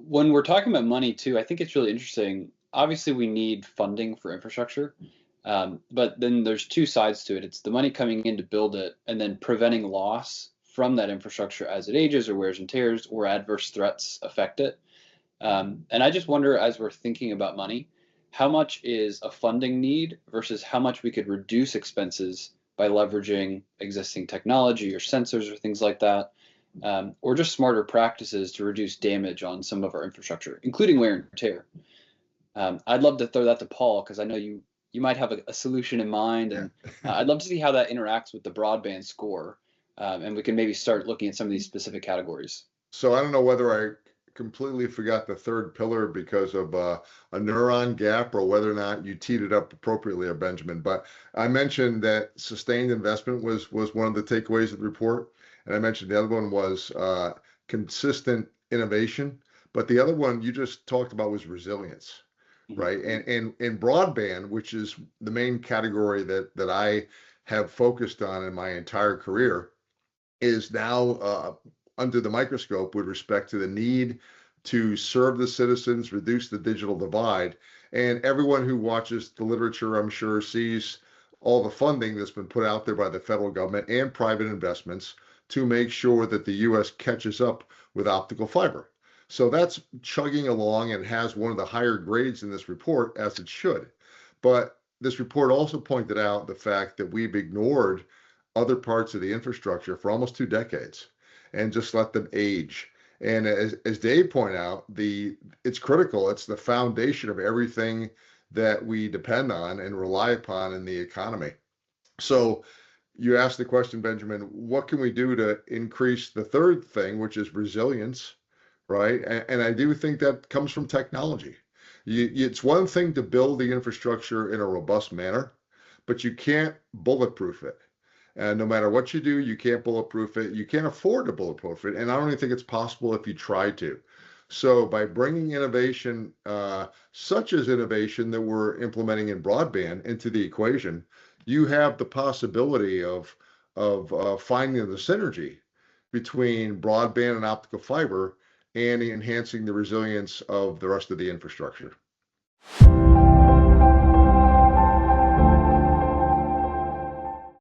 When we're talking about money too, I think it's really interesting. Obviously, we need funding for infrastructure, but then there's two sides to it. It's the money coming in to build it, and then preventing loss from that infrastructure as it ages or wears and tears or adverse threats affect it. And I just wonder, as we're thinking about money, how much is a funding need versus how much we could reduce expenses by leveraging existing technology or sensors or things like that, or just smarter practices to reduce damage on some of our infrastructure, including wear and tear. I'd love to throw that to Paul because I know you might have a solution in mind, Yeah. and I'd love to see how that interacts with the broadband score, and we can maybe start looking at some of these specific categories. So I don't know whether I completely forgot the third pillar because of a neuron gap or whether or not you teed it up appropriately, Benjamin. But I mentioned that sustained investment was one of the takeaways of the report, and I mentioned the other one was consistent innovation. But the other one you just talked about was resilience, Mhm. right? And broadband, which is the main category that I have focused on in my entire career, is now under the microscope with respect to the need to serve the citizens, reduce the digital divide. And everyone who watches the literature, I'm sure, sees all the funding that's been put out there by the federal government and private investments to make sure that the US catches up with optical fiber. So that's chugging along and has one of the higher grades in this report, as it should. But this report also pointed out the fact that we've ignored other parts of the infrastructure for almost 2 decades and just let them age. And as Dave pointed out, it's critical. It's the foundation of everything that we depend on and rely upon in the economy. So you asked the question, Benjamin, what can we do to increase the third thing, which is resilience, right? And I do think that comes from technology. It's one thing to build the infrastructure in a robust manner, but you can't bulletproof it. And no matter what you do, you can't bulletproof it. You can't afford to bulletproof it. And I don't even think it's possible if you try to. So by bringing innovation, such as innovation that we're implementing in broadband into the equation, you have the possibility of finding the synergy between broadband and optical fiber and enhancing the resilience of the rest of the infrastructure.